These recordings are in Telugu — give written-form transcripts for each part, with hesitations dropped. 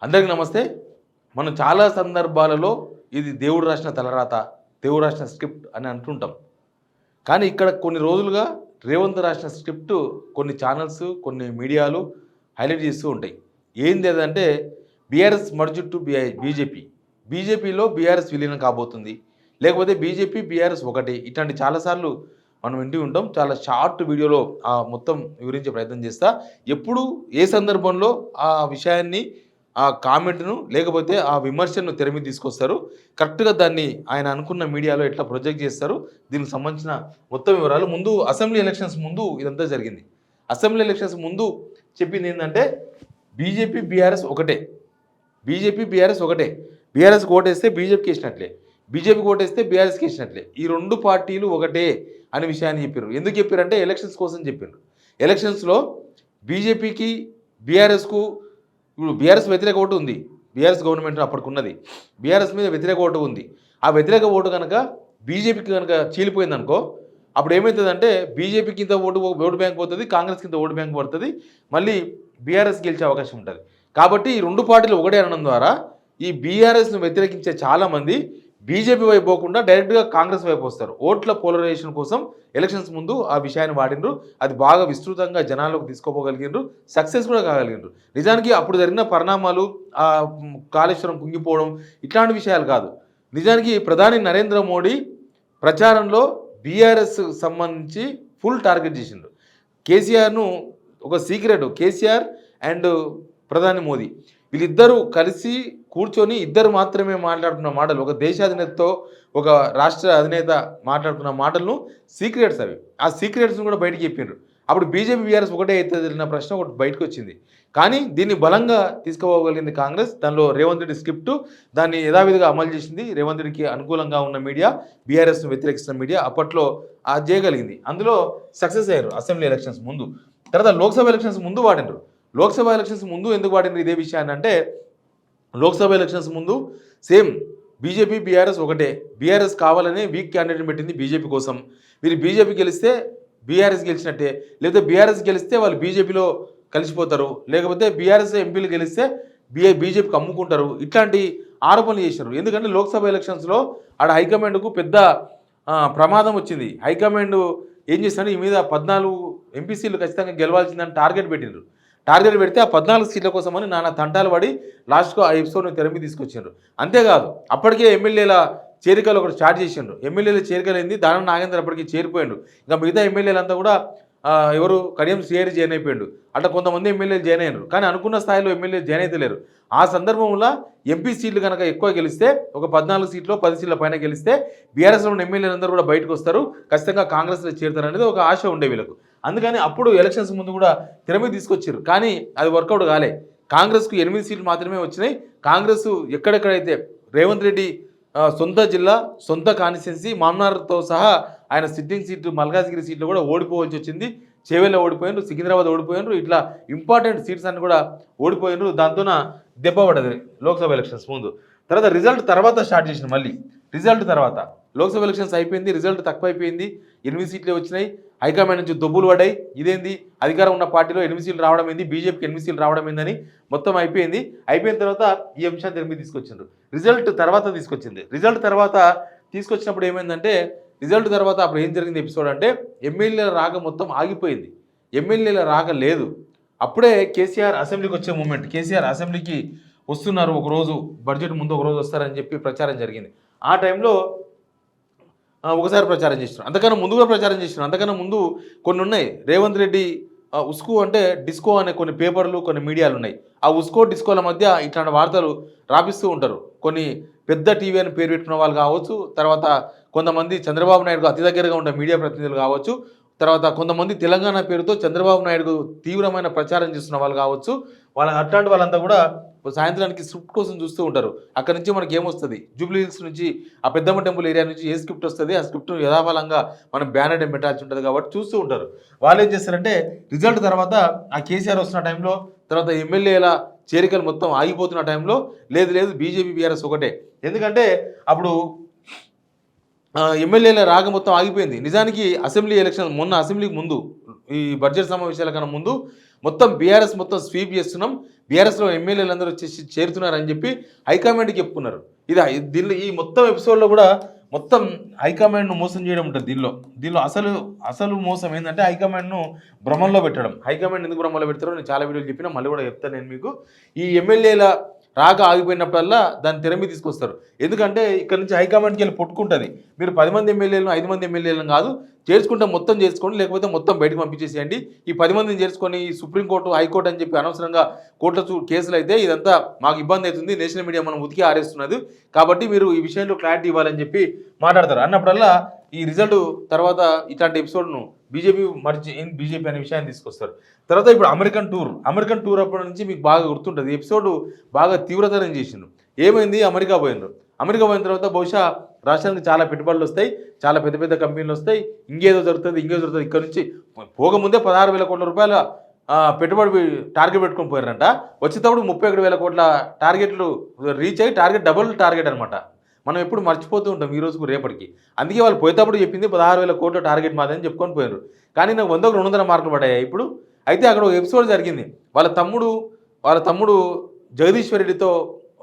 అందరికీ నమస్తే. మనం చాలా సందర్భాలలో ఇది దేవుడు రాసిన తలరాత, దేవుడు రాసిన స్క్రిప్ట్ అని అంటుంటాం. కానీ ఇక్కడ కొన్ని రోజులుగా రేవంత్ రాసిన స్క్రిప్ట్ కొన్ని ఛానల్స్, కొన్ని మీడియాలు హైలైట్ చేస్తూ ఉంటాయి. ఏంది అదంటే బీఆర్ఎస్ మర్జ్ టు బీజేపీ. బీజేపీలో బీఆర్ఎస్ విలీనం కాబోతుంది. లేకపోతే బీజేపీ, బీఆర్ఎస్ ఒకటి. ఇట్లాంటి చాలాసార్లు మనం వింటూ ఉంటాం. చాలా షార్ట్ వీడియోలో మొత్తం వివరించే ప్రయత్నం చేస్తా. ఎప్పుడు ఏ సందర్భంలో ఆ విషయాన్ని ఆ కామెంట్‌ను లేకపోతే ఆ విమర్శను తెర మీద తీసుకొస్తారు. కరెక్ట్‌గా దాన్ని ఆయన అనుకున్న మీడియాలో ఎట్లా ప్రొజెక్ట్ చేస్తారు. దీనికి సంబంధించిన మొత్తం వివరాలు ముందు అసెంబ్లీ ఎలక్షన్స్ ముందు ఇదంతా జరిగింది. అసెంబ్లీ ఎలక్షన్స్ ముందు చెప్పింది ఏందంటే బీజేపీ, బీఆర్ఎస్ ఒకటే. బీజేపీ, బీఆర్ఎస్ ఒకటే. బీఆర్ఎస్‌కి ఓటేస్తే బీజేపీకి ఏసినట్లే. బీజేపీకి ఓటేస్తే బీఆర్ఎస్‌కి ఏసినట్లే. ఈ 2 పార్టీలు ఒకటే అనే విషయాన్ని చెప్పిర్రు. ఎందుకు చెప్పారంటే ఎలక్షన్స్ కోసం చెప్పిండ్రు. ఎలక్షన్స్‌లో బీజేపీకి, బీఆర్ఎస్‌కు ఇప్పుడు బీఆర్ఎస్ వ్యతిరేక ఓటు ఉంది. BRS government అప్పటికున్నది. బీఆర్ఎస్ మీద వ్యతిరేక ఓటు ఉంది. ఆ వ్యతిరేక ఓటు కనుక బీజేపీకి కనుక చీలిపోయిందనుకో అప్పుడు ఏమవుతుందంటే బీజేపీకి ఇంత ఓటు బ్యాంక్ పోతుంది, కాంగ్రెస్కి ఇంత ఓటు బ్యాంక్ పడుతుంది, మళ్ళీ బీఆర్ఎస్ గెలిచే అవకాశం ఉంటుంది. కాబట్టి ఈ 2 పార్టీలు ఒకటే అనడం ద్వారా ఈ బీఆర్ఎస్ను వ్యతిరేకించే చాలామంది బీజేపీ వైపు పోకుండా డైరెక్ట్గా కాంగ్రెస్ వైపు వస్తారు. ఓట్ల పోలరైజేషన్ కోసం ఎలక్షన్స్ ముందు ఆ విషయాన్ని వాడినరు. అది బాగా విస్తృతంగా జనాల్లోకి తీసుకోపోగలిగినరు, సక్సెస్ కూడా కాగలిగినరు. నిజానికి అప్పుడు జరిగిన పరిణామాలు కాళేశ్వరం కుంగిపోవడం ఇట్లాంటి విషయాలు కాదు. నిజానికి ప్రధాని నరేంద్ర మోడీ ప్రచారంలో బీఆర్ఎస్ సంబంధించి ఫుల్ టార్గెట్ చేసిండు. కేసీఆర్ను ఒక సీక్రెట్, కేసీఆర్ అండ్ ప్రధాని మోదీ వీళ్ళిద్దరూ కలిసి కూర్చొని ఇద్దరు మాత్రమే మాట్లాడుతున్న మాటలు, ఒక దేశాధినేతతో ఒక రాష్ట్ర అధినేత మాట్లాడుతున్న మాటలను సీక్రెట్స్ అవి. ఆ సీక్రెట్స్ను కూడా బయటకు చెప్పిండ్రు. అప్పుడు బీజేపీ, బీఆర్ఎస్ ఒకటే అవుతుంది అన్న ప్రశ్న ఒకటి బయటకు వచ్చింది. కానీ దీన్ని బలంగా తీసుకుపోగలిగింది కాంగ్రెస్. దానిలో రేవంత్ రెడ్డి స్క్రిప్ట్ దాన్ని యథావిధిగా అమలు చేసింది. రేవంత్ రెడ్డికి అనుకూలంగా ఉన్న మీడియా, బీఆర్ఎస్ను వ్యతిరేకిస్తున్న మీడియా అప్పట్లో అది చేయగలిగింది. అందులో సక్సెస్ అయ్యారు అసెంబ్లీ ఎలక్షన్స్ ముందు. తర్వాత లోక్సభ ఎలక్షన్స్ ముందు వాడినారు. లోక్సభ ఎలక్షన్స్ ముందు ఎందుకు వాడినారు ఇదే విషయాన్ని అంటే లోక్సభ ఎలక్షన్స్ ముందు సేమ్ బీజేపీ, బీఆర్ఎస్ ఒకటే. బీఆర్ఎస్ కావాలనే వీక్ క్యాండిడేట్ పెట్టింది బీజేపీ కోసం. వీళ్ళు బీజేపీ గెలిస్తే బీఆర్ఎస్ గెలిచినట్టే, లేకపోతే బీఆర్ఎస్ గెలిస్తే వాళ్ళు బీజేపీలో కలిసిపోతారు, లేకపోతే బీఆర్ఎస్ ఎంపీలు గెలిస్తే బీజేపీకి అమ్ముకుంటారు. ఇట్లాంటి ఆరోపణలు చేశారు. ఎందుకంటే లోక్సభ ఎలక్షన్స్లో ఆడ హైకమాండ్కు పెద్ద ప్రమాదం వచ్చింది. హైకమాండ్ ఏం చేస్తాడు, ఈ మీద 14 ఎంపీ సీట్లు ఖచ్చితంగా గెలవాల్సిందని టార్గెట్ పెట్టిండ్రు. టార్గెట్ పెడితే ఆ 14 సీట్ల కోసమని నానా తంటాలు పడి లాస్ట్కు ఆ ఎపిసోడ్ని తెర మీద తీసుకొచ్చిండ్రు. అంతేకాదు అప్పటికే ఎమ్మెల్యేల చేరికలు ఒకటి స్టార్ట్ చేసిండ్రు. ఎమ్మెల్యేల చేరికలైంది, దానం నాగేందర్ అప్పటికి చేరిపోయిండు. ఇంకా మిగతా ఎమ్మెల్యేలంతా కూడా ఎవరు కడియం శ్రీహరి జాయిన్ అయిపోయిండు. అట్లా కొంతమంది ఎమ్మెల్యేలు జాయిన్ అయ్యారు. కానీ అనుకున్న స్థాయిలో ఎమ్మెల్యేలు జాయిన్ అయితే లేరు. ఆ సందర్భంలో ఎంపీ సీట్లు కనుక ఎక్కువ గెలిస్తే ఒక 14 సీట్లు 10 సీట్ల పైన గెలిస్తే బీఆర్ఎస్లో ఉన్న ఎమ్మెల్యేలందరూ కూడా బయటకు వస్తారు, ఖచ్చితంగా కాంగ్రెస్లో చేరుతారు అనేది ఒక ఆశ ఉండే వీళ్ళకు. అందుకని అప్పుడు ఎలక్షన్స్ ముందు కూడా తెర మీద తీసుకొచ్చారు. కానీ అది వర్కౌట్ కాలే. కాంగ్రెస్కు 8 సీట్లు మాత్రమే వచ్చినాయి. కాంగ్రెస్ ఎక్కడెక్కడైతే రేవంత్ రెడ్డి సొంత జిల్లా, సొంత కాన్స్టిట్యున్సీ మామ్నార్తో సహా ఆయన సిట్టింగ్ సీట్లు మల్కాజ్గిరి సీట్లు కూడా ఓడిపోవాల్సి వచ్చింది. చేవెళ్ళ ఓడిపోయినారు, సికింద్రాబాద్ ఓడిపోయినారు, ఇట్లా ఇంపార్టెంట్ సీట్స్ అన్ని కూడా ఓడిపోయినారు. దాంతోన దెబ్బ పడ్డది లోక్సభ ఎలక్షన్స్ ముందు. తర్వాత రిజల్ట్ తర్వాత స్టార్ట్ చేసిన మళ్ళీ రిజల్ట్ తర్వాత లోక్సభ ఎలక్షన్స్ అయిపోయింది, రిజల్ట్ తక్కువ అయిపోయింది, 8 సీట్లే వచ్చినాయి. హైకమాండ్ నుంచి దొబ్బులు పడ్డాయి. ఇదేంది అధికారం ఉన్న పార్టీలో 8 సీట్లు రావడం ఏంది, బీజేపీకి 8 సీట్లు రావడం ఏందని మొత్తం అయిపోయింది. అయిపోయిన తర్వాత ఈ అంశాన్ని తెర మీద తీసుకొచ్చిండ్రు. రిజల్ట్ తర్వాత తీసుకొచ్చింది. రిజల్ట్ తర్వాత తీసుకొచ్చినప్పుడు ఏమైందంటే రిజల్ట్ తర్వాత అప్పుడు ఏం జరిగింది ఎపిసోడ్ అంటే ఎమ్మెల్యేల రాక మొత్తం ఆగిపోయింది. ఎమ్మెల్యేల రాక లేదు. అప్పుడే కేసీఆర్ అసెంబ్లీకి వచ్చే మూమెంట్. కేసీఆర్ అసెంబ్లీకి వస్తున్నారు, ఒకరోజు బడ్జెట్ ముందు ఒకరోజు వస్తారని చెప్పి ప్రచారం జరిగింది. ఆ టైంలో ఒకసారి ప్రచారం చేస్తున్నారు, అంతకన్నా ముందు కూడా ప్రచారం చేస్తున్నారు. అంతకన్నా ముందు కొన్ని ఉన్నాయి. రేవంత్ రెడ్డి ఉస్కో అంటే డిస్కో అనే కొన్ని పేపర్లు, కొన్ని మీడియాలు ఉన్నాయి. ఆ ఉస్కో డిస్కోల మధ్య ఇట్లాంటి వార్తలు రాపిస్తూ ఉంటారు. కొన్ని పెద్ద టీవీ అని పేరు పెట్టుకున్న వాళ్ళు కావచ్చు, తర్వాత కొంతమంది చంద్రబాబు నాయుడుకు అతి దగ్గరగా ఉండే మీడియా ప్రతినిధులు కావచ్చు, తర్వాత కొంతమంది తెలంగాణ పేరుతో చంద్రబాబు నాయుడుకు తీవ్రమైన ప్రచారం చేస్తున్న వాళ్ళు కావచ్చు. అట్లాంటి వాళ్ళంతా కూడా సాయంత్రానికి స్క్రిప్ట్ కోసం చూస్తూ ఉంటారు. అక్కడ నుంచి మనకి ఏమొస్తుంది, జూబ్లీ హిల్స్ నుంచి ఆ పెద్దమ్మ టెంపుల్ ఏరియా నుంచి ఏ స్క్రిప్ట్ వస్తుంది, ఆ స్క్రిప్ట్ యథాబలంగా మనం బ్యానర్ పెట్టాల్సి ఉంటుంది కాబట్టి చూస్తూ ఉంటారు. వాళ్ళు ఏం చేస్తారంటే రిజల్ట్ తర్వాత ఆ కేసీఆర్ వస్తున్న టైంలో, తర్వాత ఎమ్మెల్యేల చేరికలు మొత్తం ఆగిపోతున్న టైంలో లేదు బీజేపీ, బీఆర్ఎస్ ఒకటే. ఎందుకంటే అప్పుడు ఎమ్మెల్యేల రాగ మొత్తం ఆగిపోయింది. నిజానికి అసెంబ్లీ ఎలక్షన్ మొన్న అసెంబ్లీకి ముందు ఈ బడ్జెట్ సమావేశాల కన్నా ముందు మొత్తం బీఆర్ఎస్ మొత్తం స్వీప్ చేస్తున్నాం, బీఆర్ఎస్లో ఎమ్మెల్యేలు అందరూ వచ్చేసి చేరుతున్నారని చెప్పి హైకమాండ్కి చెప్పుకున్నారు. దీనిలో ఈ మొత్తం ఎపిసోడ్లో కూడా మొత్తం హైకమాండ్ను మోసం చేయడం ఉంటుంది. దీనిలో అసలు మోసం ఏంటంటే హైకమాండ్ను భ్రమంలో పెట్టడం. హైకమాండ్ ఎందుకు భ్రమంలో పెడతారో నేను చాలా వీడియోలు చెప్పినా, మళ్ళీ కూడా చెప్తాను నేను మీకు. ఈ ఎమ్మెల్యేల రాక ఆగిపోయినప్పుడల్లా దాన్ని తెర మీద తీసుకొస్తారు. ఎందుకంటే ఇక్కడ నుంచి హైకమాండ్కి వెళ్ళి పొట్టుకుంటుంది, మీరు 10 మంది ఎమ్మెల్యేలను 5 మంది ఎమ్మెల్యేలను కాదు చేర్చుకుంటే మొత్తం చేసుకోండి, లేకపోతే మొత్తం బయటకు పంపించేసేయండి. ఈ 10 మందిని చేర్చుకొని ఈ సుప్రీంకోర్టు హైకోర్టు అని చెప్పి అనవసరంగా కోర్టుల కేసులు అయితే ఇదంతా మాకు ఇబ్బంది అవుతుంది, నేషనల్ మీడియా మనం ఉతికి ఆరేస్తున్నది, కాబట్టి మీరు ఈ విషయంలో క్లారిటీ ఇవ్వాలని చెప్పి మాట్లాడతారు. అన్నప్పుడల్లా ఈ రిజల్ట్ తర్వాత ఇట్లాంటి ఎపిసోడ్ను బీజేపీ బీజేపీ అనే విషయాన్ని తీసుకొస్తారు. తర్వాత ఇప్పుడు అమెరికన్ టూర్ అప్పటి నుంచి మీకు బాగా గుర్తుంటుంది. ఎపిసోడ్ బాగా తీవ్రతరం చేసిండు. ఏమైంది, అమెరికా పోయిన తర్వాత బహుశా రాష్ట్రానికి చాలా పెట్టుబడులు వస్తాయి, చాలా పెద్ద పెద్ద కంపెనీలు వస్తాయి, ఇంకేదో జరుగుతుంది. ఇక్కడ నుంచి పోకముందే 16,000 కోట్ల రూపాయల పెట్టుబడి టార్గెట్ పెట్టుకొని పోయారంట. వచ్చేటప్పుడు 31,000 కోట్ల టార్గెట్లు రీచ్ అయ్యి డబుల్ టార్గెట్ అనమాట. మనం ఎప్పుడు మర్చిపోతూ ఉంటాం ఈ రోజుకు రేపటికి. అందుకే వాళ్ళు పోయేటప్పుడు చెప్పింది 16,000 కోట్ల టార్గెట్ మాదని చెప్పుకొని పోయారు. కానీ నాకు 100కు 200 మార్కులు పడ్డాయి ఇప్పుడు. అయితే అక్కడ ఒక ఎపిసోడ్ జరిగింది. వాళ్ళ తమ్ముడు జగదీశ్వర్ రెడ్డితో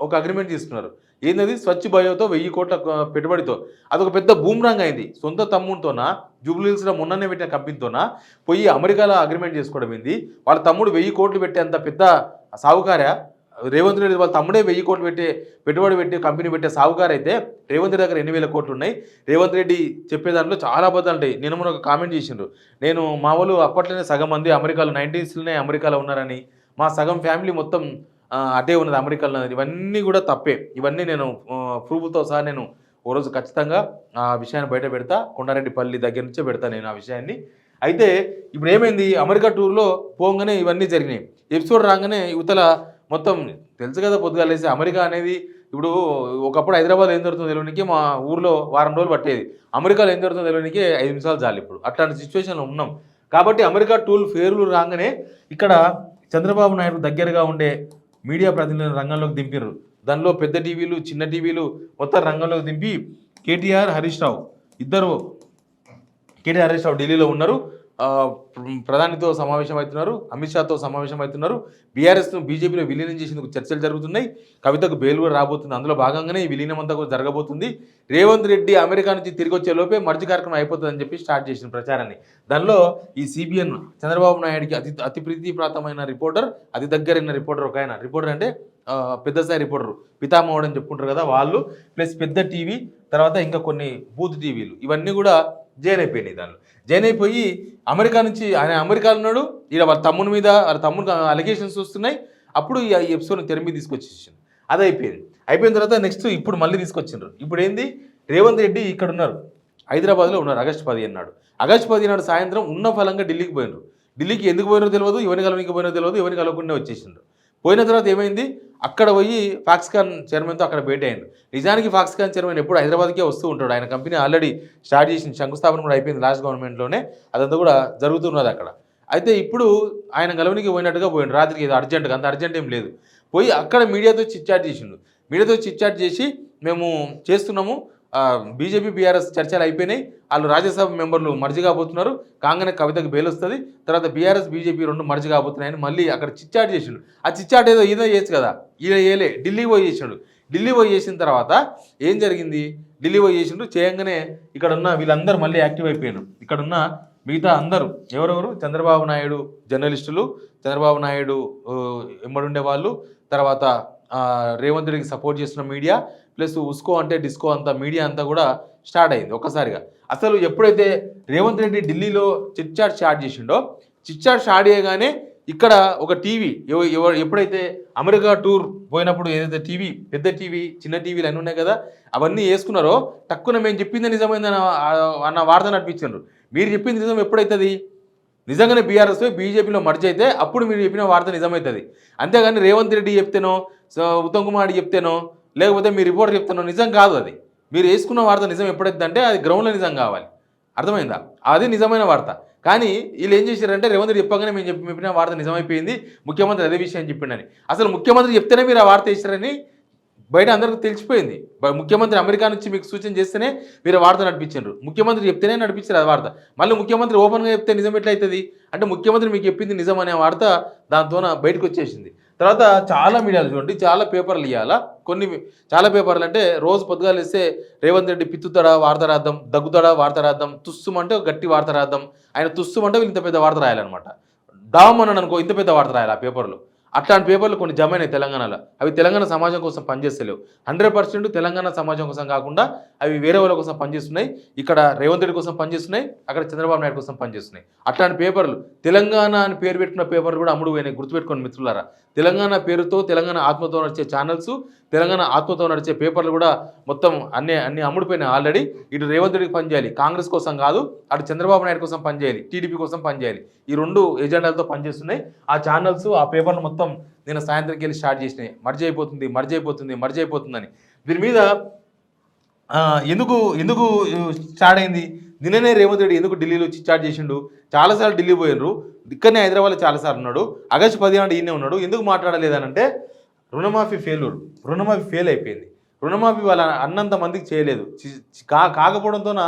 ఒక అగ్రిమెంట్ తీసుకున్నారు. ఏంటది, స్వచ్ఛ బయోతో 1000 కోట్ల పెట్టుబడితో. అదొక పెద్ద బూమ్రాంగ్ అయింది. సొంత తమ్ముడితోనా, జూబ్లీహిల్స్లో మొన్ననే పెట్టిన కంపెనీతోనా పోయి అమెరికాలో అగ్రిమెంట్ చేసుకోవడం ఏంది. వాళ్ళ తమ్ముడు 1000 కోట్లు పెట్టేంత పెద్ద సావుకార్య రేవంత్ రెడ్డి. వాళ్ళ తమ్ముడే 1000 కోట్లు పెట్టుబడి పెట్టి కంపెనీ పెట్టే సావుకారు అయితే రేవంత్ రెడ్డి దగ్గర 8,000 కోట్లు ఉన్నాయి. రేవంత్ రెడ్డి చెప్పే దాంట్లో చాలా అబద్ధాలు ఉంటాయి. నేను ఒక కామెంట్ చేసిండ్రు, నేను మా వాళ్ళు అప్పట్లోనే సగం మంది అమెరికాలో 90sలోనే అమెరికాలో ఉన్నారని, మా సగం ఫ్యామిలీ మొత్తం అదే ఉన్నది అమెరికాలో. ఇవన్నీ కూడా తప్పే. ఇవన్నీ నేను ప్రూఫ్తో సహా నేను ఓ రోజు ఖచ్చితంగా ఆ విషయాన్ని బయట పెడతా. కొండారెడ్డిపల్లి దగ్గర నుంచే పెడతా నేను ఆ విషయాన్ని. అయితే ఇప్పుడు ఏమైంది, అమెరికా టూర్లో పోగానే ఇవన్నీ జరిగినాయి. ఎపిసోడ్ రాగానే యువతల మొత్తం తెలుసు కదా, పొద్దుగాలేసి అమెరికా అనేది ఇప్పుడు ఒకప్పుడు హైదరాబాద్ ఏం జరుగుతుందో తెలియనికి మా ఊర్లో వారం రోజులు పట్టేది, అమెరికాలో ఏం జరుగుతుందో తెలియనికి 5 నిమిషాలు చాలు. ఇప్పుడు అట్లాంటి సిచ్యువేషన్లో ఉన్నాం. కాబట్టి అమెరికా ఫేర్లు రాగానే ఇక్కడ చంద్రబాబు నాయుడు దగ్గరగా ఉండే మీడియా ప్రతినిధులను రంగంలోకి దింపారు. దానిలో పెద్ద టీవీలు, చిన్న టీవీలు మొత్తం రంగంలోకి దింపి కేటీఆర్ హరీష్ రావు ఢిల్లీలో ఉన్నారు, ప్రధానితో సమావేశం అవుతున్నారు, అమిత్ షాతో సమావేశం అవుతున్నారు, బీఆర్ఎస్ను బీజేపీలో విలీనం చేసేందుకు చర్చలు జరుగుతున్నాయి, కవితకు బెయిల్ కూడా రాబోతుంది. అందులో భాగంగానే ఈ విలీనం అంతా కూడా జరగబోతుంది. రేవంత్ రెడ్డి అమెరికా నుంచి తిరిగి వచ్చే లోపే మర్జీ కార్యక్రమం అయిపోతుందని చెప్పి స్టార్ట్ చేసిన ప్రచారాన్ని. దానిలో ఈ సిబిఎన్ చంద్రబాబు నాయుడికి అతి ప్రీతిప్రాతమైన రిపోర్టర్, అతి దగ్గరైన రిపోర్టర్ ఒక ఆయన. రిపోర్టర్ అంటే పెద్ద స్థాయి రిపోర్టరు, పితామహుడు అని చెప్పుకుంటారు కదా వాళ్ళు, ప్లస్ పెద్ద టీవీ, తర్వాత ఇంకా కొన్ని బూత్ టీవీలు, ఇవన్నీ కూడా జాయిన్ అయిపోయినాయి. దానిలో జాయిన్ అయిపోయి అమెరికా నుంచి ఆయన అమెరికాలో ఉన్నాడు, వాళ్ళ తమ్ముడు అలిగేషన్స్ వస్తున్నాయి. అప్పుడు ఈ ఎపిసోడ్ని తెర మీద తీసుకొచ్చేసాను. అది అయిపోయిన తర్వాత నెక్స్ట్ ఇప్పుడు మళ్ళీ తీసుకొచ్చిండ్రు. ఇప్పుడు ఏంది, రేవంత్ రెడ్డి ఇక్కడ ఉన్నారు, హైదరాబాద్లో ఉన్నారు. ఆగస్టు 15 నాడు సాయంత్రం ఉన్న ఫలంగా ఢిల్లీకి పోయినారు. ఢిల్లీకి ఎందుకు పోయినో తెలియదు, ఎవరిని కలవనికి పోయినో తెలియదు, ఎవరిని కలవకుండా వచ్చేసిండ్రు. పోయిన తర్వాత ఏమైంది, అక్కడ పోయి ఫాక్స్కాన్ చైర్మన్తో అక్కడ భేటీ అయ్యిండు. నిజానికి ఫాక్స్కాన్ చైర్మన్ ఎప్పుడు హైదరాబాద్కే వస్తూ ఉంటాడు. ఆయన కంపెనీ ఆల్రెడీ స్టార్ట్ చేసిన, శంకుస్థాపన కూడా అయిపోయింది లాస్ట్ గవర్నమెంట్లోనే, అదంతా కూడా జరుగుతున్నది అక్కడ. అయితే ఇప్పుడు ఆయన గెలవనికి పోయినట్టుగా పోయిండు. రాత్రికి ఏదో అర్జెంటుగా, అంత అర్జెంట్ ఏం లేదు, పోయి అక్కడ మీడియాతో చిట్చాట్ చేసి మేము చేస్తున్నాము, బీజేపీ బీఆర్ఎస్ చర్చలు అయిపోయినాయి, వాళ్ళు రాజ్యసభ మెంబర్లు మర్జీ కాబోతున్నారు, కాగానే కవితకు బెయిల్ వస్తుంది, తర్వాత బీఆర్ఎస్ బీజేపీ 2 మర్జీ కాబోతున్నాయని మళ్ళీ అక్కడ చిట్చాట్ చేసిండు. ఆ చిట్చాట్ ఏదో ఈయన చేయొచ్చు కదా, ఈయన ఏలే ఢిల్లీ పోయి చేసిన తర్వాత ఏం జరిగింది, ఢిల్లీ పోయి చేసిండు. చేయంగానే ఇక్కడ ఉన్న వీళ్ళందరూ మళ్ళీ యాక్టివ్ అయిపోయారు. ఇక్కడ ఉన్న మిగతా అందరూ ఎవరెవరు, చంద్రబాబు నాయుడు జర్నలిస్టులు, చంద్రబాబు నాయుడు ఎమ్మడుండే వాళ్ళు, తర్వాత రేవంత్ రెడ్డికి సపోర్ట్ చేస్తున్న మీడియా, ప్లస్ ఉస్కో అంటే డిస్కో అంతా మీడియా అంతా కూడా స్టార్ట్ అయింది ఒక్కసారిగా. అసలు ఎప్పుడైతే రేవంత్ రెడ్డి ఢిల్లీలో చిట్చాట్ స్టార్ట్ చేసిండో, చిట్చాట్ స్టార్ట్ చేయగానే ఇక్కడ ఒక టీవీ ఎప్పుడైతే అమెరికా టూర్ పోయినప్పుడు ఏదైతే టీవీ, పెద్ద టీవీ, చిన్న టీవీలు అన్నీ ఉన్నాయి కదా, అవన్నీ వేసుకున్నారో టక్కున మేము చెప్పింది నిజమైందని అన్న వార్త నడిపించారు. మీరు చెప్పింది నిజం ఎప్పుడైతుంది, నిజంగానే బీఆర్ఎస్ బీజేపీలో మర్జ్ అయితే అప్పుడు మీరు చెప్పిన వార్త నిజమవుతుంది. అంతేగాని రేవంత్ రెడ్డి చెప్తేనో, ఉత్తమ్ కుమార్ చెప్తేనో, లేకపోతే మీ రిపోర్టర్ చెప్తేనో నిజం కాదు. అది మీరు వేసుకున్న వార్త నిజం ఎప్పుడైతే అంటే అది గ్రౌండ్లో నిజం కావాలి, అర్థమైందా, అది నిజమైన వార్త. కానీ వీళ్ళు ఏం చేశారంటే రేవంత్ రెడ్డి చెప్పగానే మేము చెప్పిన వార్త నిజమైపోయింది, ముఖ్యమంత్రి అదే విషయం చెప్పిండని. అసలు ముఖ్యమంత్రి చెప్తేనే మీరు ఆ వార్త వేసారని బయట అందరికీ తెలిసిపోయింది. ముఖ్యమంత్రి అమెరికా నుంచి మీకు సూచన చేస్తేనే మీరు వార్త నడిపించారు. ముఖ్యమంత్రి చెప్తేనే నడిపించారు ఆ వార్త. మళ్ళీ ముఖ్యమంత్రి ఓపెన్‌గా చెప్తే నిజం ఎట్లయితది? అంటే ముఖ్యమంత్రి మీకు చెప్పింది నిజం అనే వార్త దాంతోన బయటకొచ్చేసింది. తర్వాత చాలా మీడియాలు చూడండి, చాలా పేపర్లు ఇయ్యాల. కొన్ని చాలా పేపర్లు అంటే రోజు పొద్దుగాల లేస్తే రేవంత్ రెడ్డి పిత్తుతాడా వార్త రాద్దాం, దగ్గుతాడా వార్త రాద్దాం, తుస్సుమంటే ఒక గట్టి వార్త రాద్దాం. ఆయన తుస్సుమంటే వీళ్ళు ఇంత పెద్ద వార్త రాయాలన్నమాట. డామ్ అన్నాడు అనుకో ఇంత పెద్ద వార్త రాయాలి ఆ పేపర్‌లో. అట్లాంటి పేపర్లు కొన్ని జమైనాయి తెలంగాణలో. అవి తెలంగాణ సమాజం కోసం పనిచేస్తలేవు. 100% తెలంగాణ సమాజం కోసం కాకుండా అవి వేరే వాళ్ళ కోసం పనిచేస్తున్నాయి. ఇక్కడ రేవంత్ రెడ్డి కోసం పనిచేస్తున్నాయి. అక్కడ చంద్రబాబు నాయుడు కోసం పనిచేస్తున్నాయి. అట్లాంటి పేపర్లు తెలంగాణ అని పేరు పెట్టుకున్న పేపర్లు కూడా అమ్ముడు పోయినాయి. గుర్తుపెట్టుకోండి మిత్రులారా. తెలంగాణ పేరుతో తెలంగాణ ఆత్మతో నడిచే ఛానల్స్, తెలంగాణ ఆత్మతో నడిచే పేపర్లు కూడా మొత్తం అన్ని అమ్ముడిపోయినాయి ఆల్రెడీ. ఇటు రేవంత్ రెడ్డికి పనిచేయాలి, కాంగ్రెస్ కోసం కాదు. అటు చంద్రబాబు నాయుడు కోసం పనిచేయాలి, టీడీపీ కోసం పనిచేయాలి. ఈ 2 ఎజెండాలతో పనిచేస్తున్నాయి. ఆ ఛానల్స్ ఆ పేపర్లు మొత్తం నేను సాయంత్రంకి వెళ్ళి స్టార్ట్ చేసినాయి. మర్జ్ అయిపోతుందని. దీని మీద ఎందుకు ఎందుకు స్టార్ట్ అయింది? నిన్ననే రేవంత్ రెడ్డి ఎందుకు ఢిల్లీలో చిట్చాట్ చేసిండు? చాలాసార్లు ఢిల్లీ పోయినరు. ఇక్కడనే హైదరాబాద్లో చాలాసార్లు ఉన్నాడు. ఆగస్టు 10 నాడు ఈయనే ఉన్నాడు. ఎందుకు మాట్లాడలేదనంటే రుణమాఫీ ఫెయిల్ అయిపోయింది. రుణమాఫీ వాళ్ళ అన్నంత మందికి చేయలేదు. కాకపోవడంతోన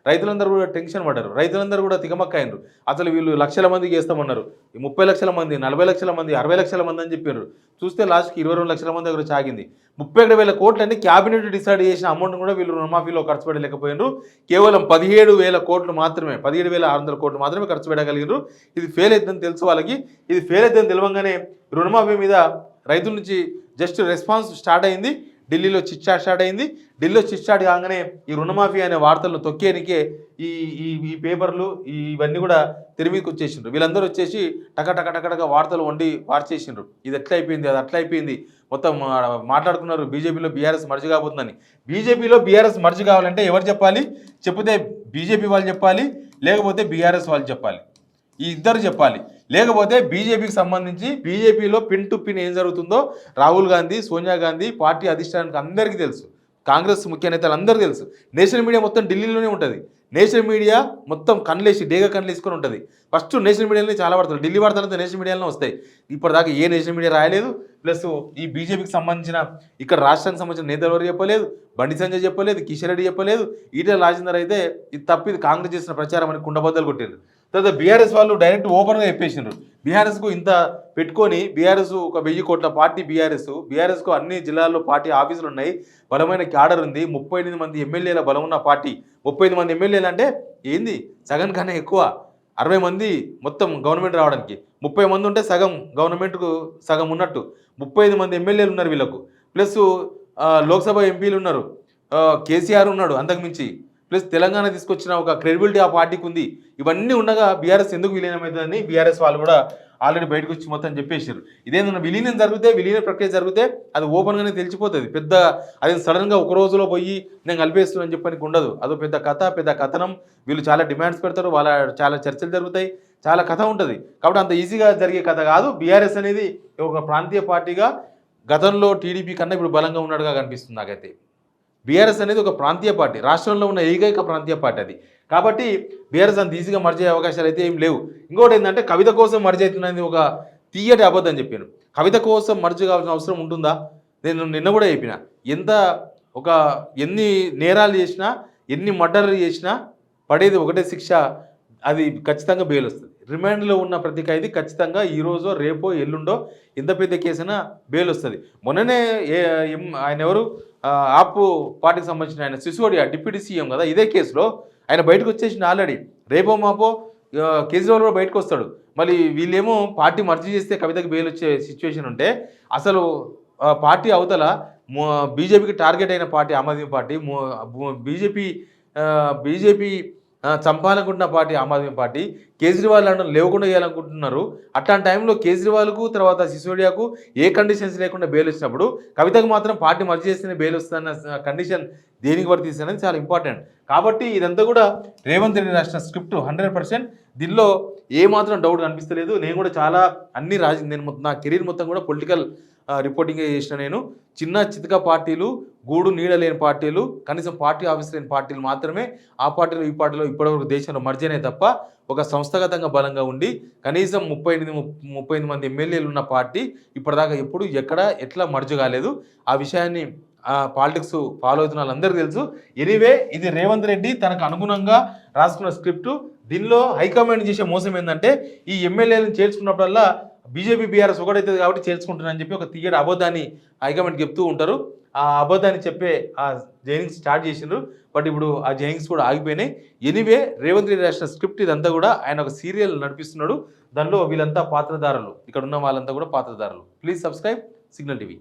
రైతులందరూ కూడా టెన్షన్ పడ్డారు. రైతులందరూ కూడా తికమక్క అయినరు. అసలు వీళ్ళు లక్షల మందికి చేస్తామన్నారు. 30 లక్షల మంది, 40 లక్షల మంది, 60 లక్షల మంది అని చెప్పారు. చూస్తే లాస్ట్కి 22 లక్షల మంది దగ్గర చాగింది. 31,000 కోట్లని క్యాబినెట్ డిసైడ్ చేసిన అమౌంట్ కూడా వీళ్ళు రుణమాఫీలో ఖర్చు పెట్టలేకపోయినారు. కేవలం 17,000 కోట్లు మాత్రమే, 17,600 కోట్లు మాత్రమే ఖర్చు పెట్టగలిగారు. ఇది ఫెయిల్ అవుతుందని తెలుసు వాళ్ళకి. ఇది ఫెయిల్ అవుతుందని తెలియగానే రుణమాఫీ మీద రైతుల నుంచి జస్ట్ రెస్పాన్స్ స్టార్ట్ అయింది. ఢిల్లీలో చిట్చాట్ స్టార్ట్ అయింది. ఢిల్లీలో చిట్చాట్ కాగానే ఈ రుణమాఫీ అనే వార్తలను తొక్కేనికే ఈ పేపర్లు ఇవన్నీ కూడా తెరమీదకి వచ్చేసిండ్రు. వీళ్ళందరూ వచ్చేసి టక వార్తలు వండి వార్చేసిండ్రు. ఇది ఎట్లా అయిపోయింది, అది అట్లా అయిపోయింది, మొత్తం మాట్లాడుకున్నారు. బీజేపీలో బీఆర్ఎస్ మర్జ్ కాబోతుందని. బీజేపీలో బీఆర్ఎస్ మర్జ్ కావాలంటే ఎవరు చెప్పాలి? చెప్తే బీజేపీ వాళ్ళు చెప్పాలి, లేకపోతే బీఆర్ఎస్ వాళ్ళు చెప్పాలి. ఈ ఇద్దరు చెప్పాలి. లేకపోతే బీజేపీకి సంబంధించి బీజేపీలో పిన్ టు పిన్ ఏం జరుగుతుందో రాహుల్ గాంధీ, సోనియా గాంధీ, పార్టీ అధిష్టానానికి అందరికీ తెలుసు. కాంగ్రెస్ ముఖ్య నేతలు అందరికీ తెలుసు. నేషనల్ మీడియా మొత్తం ఢిల్లీలోనే ఉంటుంది. నేషనల్ మీడియా మొత్తం డేగా కన్నులేసుకొని ఉంటుంది. ఫస్ట్ నేషనల్ మీడియాలోనే చాలా వార్తలు, ఢిల్లీ వార్తలంతా నేషనల్ మీడియాలోనే వస్తాయి. ఇప్పటిదాకా ఏ నేషనల్ మీడియా రాయలేదు. ప్లస్ ఈ బీజేపీకి సంబంధించిన ఇక్కడ రాష్ట్రానికి సంబంధించిన నేతలు ఎవరు చెప్పలేదు. బండి సంజయ్ చెప్పలేదు, కిషన్ రెడ్డి చెప్పలేదు. ఈటెల రాజేందర్ అయితే ఇది తప్పి కాంగ్రెస్ చేసిన ప్రచారం అని కుండబద్దలు కొట్టారు. తర్వాత బీఆర్ఎస్ వాళ్ళు డైరెక్ట్ ఓపెన్గా చెప్పేసినారు. బీఆర్ఎస్కు ఇంత పెట్టుకొని బీఆర్ఎస్ ఒక 1000 కోట్ల పార్టీ. బీఆర్ఎస్కు అన్ని జిల్లాల్లో పార్టీ ఆఫీసులు ఉన్నాయి, బలమైన క్యాడర్ ఉంది, 38 మంది ఎమ్మెల్యేల బలం ఉన్న పార్టీ. 35 మంది ఎమ్మెల్యేలు అంటే ఏంది? సగం కన్నా ఎక్కువ. 60 మంది మొత్తం గవర్నమెంట్ రావడానికి. 30 మంది ఉంటే సగం గవర్నమెంట్కు సగం ఉన్నట్టు. 35 మంది ఎమ్మెల్యేలు ఉన్నారు వీళ్ళకు. ప్లస్ లోక్సభ ఎంపీలు ఉన్నారు, కేసీఆర్ ఉన్నాడు అంతకుమించి. ప్లస్ తెలంగాణ తీసుకొచ్చిన ఒక క్రెడిబిలిటీ ఆ పార్టీకి ఉంది. ఇవన్నీ ఉండగా బీఆర్ఎస్ ఎందుకు విలీనమవుతుందని బీఆర్ఎస్ వాళ్ళు కూడా ఆల్రెడీ బయటకు వచ్చి మొత్తం చెప్పేసారు. ఇదేదన్నా విలీన ప్రక్రియ జరిగితే అది ఓపెన్గానే తెలిసిపోతుంది. పెద్ద అది సడన్గా ఒక రోజులో పోయి నేను కలిపేస్తున్నాను చెప్పడానికి ఉండదు. అదో పెద్ద కథ, పెద్ద కథనం. వీళ్ళు చాలా డిమాండ్స్ పెడతారు, వాళ్ళ చాలా చర్చలు జరుగుతాయి, చాలా కథ ఉంటుంది. కాబట్టి అంత ఈజీగా జరిగే కథ కాదు. బీఆర్ఎస్ అనేది ఒక ప్రాంతీయ పార్టీగా గతంలో టీడీపీ కన్నా ఇప్పుడు బలంగా ఉన్నాడుగా కనిపిస్తుంది నాకైతే. బీఆర్ఎస్ అనేది ఒక ప్రాంతీయ పార్టీ, రాష్ట్రంలో ఉన్న ఏకైక ప్రాంతీయ పార్టీ అది. కాబట్టి బీఆర్ఎస్ అంత ఈజీగా మర్జ్ అయ్యే అవకాశాలు అయితే ఏం లేవు. ఇంకోటి ఏంటంటే కవిత కోసం మర్జ్ అవుతున్నది ఒక తీయటి అబద్ధం చెప్పాను. కవిత కోసం మర్జ్ కావాల్సిన అవసరం ఉంటుందా? నేను నిన్న కూడా చెప్పిన, ఎన్ని నేరాలు చేసినా, ఎన్ని మర్డర్లు చేసినా పడేది ఒకటే శిక్ష, అది ఖచ్చితంగా బెయిల్ వస్తుంది. రిమాండ్లో ఉన్న ప్రతి ఖైదీ ఖచ్చితంగా ఈరోజో రేపో ఎల్లుండో ఎంత పెద్ద కేసైనా బెయిల్ వస్తుంది. మొన్ననే ఆయన ఎవరు ఆప్ పార్టీకి సంబంధించిన ఆయన సిసోడియా డిప్యూటీ సీఎం కదా, ఇదే కేసులో ఆయన బయటకు వచ్చేసిన ఆల్రెడీ. రేపో మాపో కేజ్రీవాల్ కూడా బయటకు వస్తాడు. మళ్ళీ వీళ్ళేమో పార్టీ మర్జీ చేస్తే కవితకు బెయిల్ వచ్చే సిచ్యువేషన్ ఉంటే, అసలు పార్టీ అవతల బీజేపీకి టార్గెట్ అయిన party Aam Aadmi party, BJP చంపాలనుకుంటున్న party Aam Aadmi party, Kejriwal అంటే లేవకుండా చేయాలనుకుంటున్నారు. అట్లాంటి టైంలో కేజ్రీవాల్కు తర్వాత సిసోడియాకు ఏ కండిషన్స్ లేకుండా బెయిల్ వచ్చినప్పుడు కవితకు మాత్రం పార్టీ మర్జీ చేస్తేనే బెయిల్ వస్తుందన్న కండిషన్ దేనికి వర్తిస్తుంది అనేది చాలా ఇంపార్టెంట్. కాబట్టి ఇదంతా కూడా రేవంత్ రెడ్డి రాసిన స్క్రిప్ట్ 100%. దీనిలో ఏమాత్రం డౌట్ కనిపిస్తలేదు. నేను కూడా చాలా నేను నా కెరీర్ మొత్తం కూడా పొలిటికల్ రిపోర్టింగే చేసిన. నేను చిన్న చితక పార్టీలు, గూడు నీడ లేని పార్టీలు, కనీసం పార్టీ ఆఫీస్ లేని పార్టీలు మాత్రమే ఆ పార్టీలో ఈ పార్టీలో ఇప్పటివరకు దేశంలో మర్జ్ అయినాయి తప్ప ఒక సంస్థాగతంగా బలంగా ఉండి కనీసం 38 మంది ఎమ్మెల్యేలు ఉన్న పార్టీ ఇప్పటిదాకా ఎప్పుడు ఎక్కడ ఎట్లా మర్జ్ కాలేదు. ఆ విషయాన్ని పాలిటిక్స్ ఫాలో అవుతున్న వాళ్ళందరికీ తెలుసు. ఎనీవే ఇది రేవంత్ రెడ్డి తనకు అనుగుణంగా రాసుకున్న స్క్రిప్ట్. దీనిలో హైకమాండ్ చేసే మోసం ఏంటంటే ఈ ఎమ్మెల్యేలను చేర్చుకున్నప్పుడల్లా బీజేపీ బీఆర్ఎస్ ఒకటైతుంది కాబట్టి చేర్చుకుంటున్నారని చెప్పి ఒక తీయటి అబద్ధాన్ని హైకమాండ్ చెప్తూ ఉంటారు. ఆ అబద్ధాన్ని చెప్పే ఆ జైనింగ్స్ స్టార్ట్ చేసిండ్రు. బట్ ఇప్పుడు ఆ జైనింగ్స్ కూడా ఆగిపోయినాయి. ఎనీవే రేవంత్ రెడ్డి రాసిన స్క్రిప్ట్ ఇదంతా కూడా ఆయన ఒక సీరియల్ నడిపిస్తున్నాడు. దానిలో వీళ్ళంతా పాత్రధారులు, ఇక్కడ ఉన్న వాళ్ళంతా కూడా పాత్రధారులు. Please subscribe Signal TV.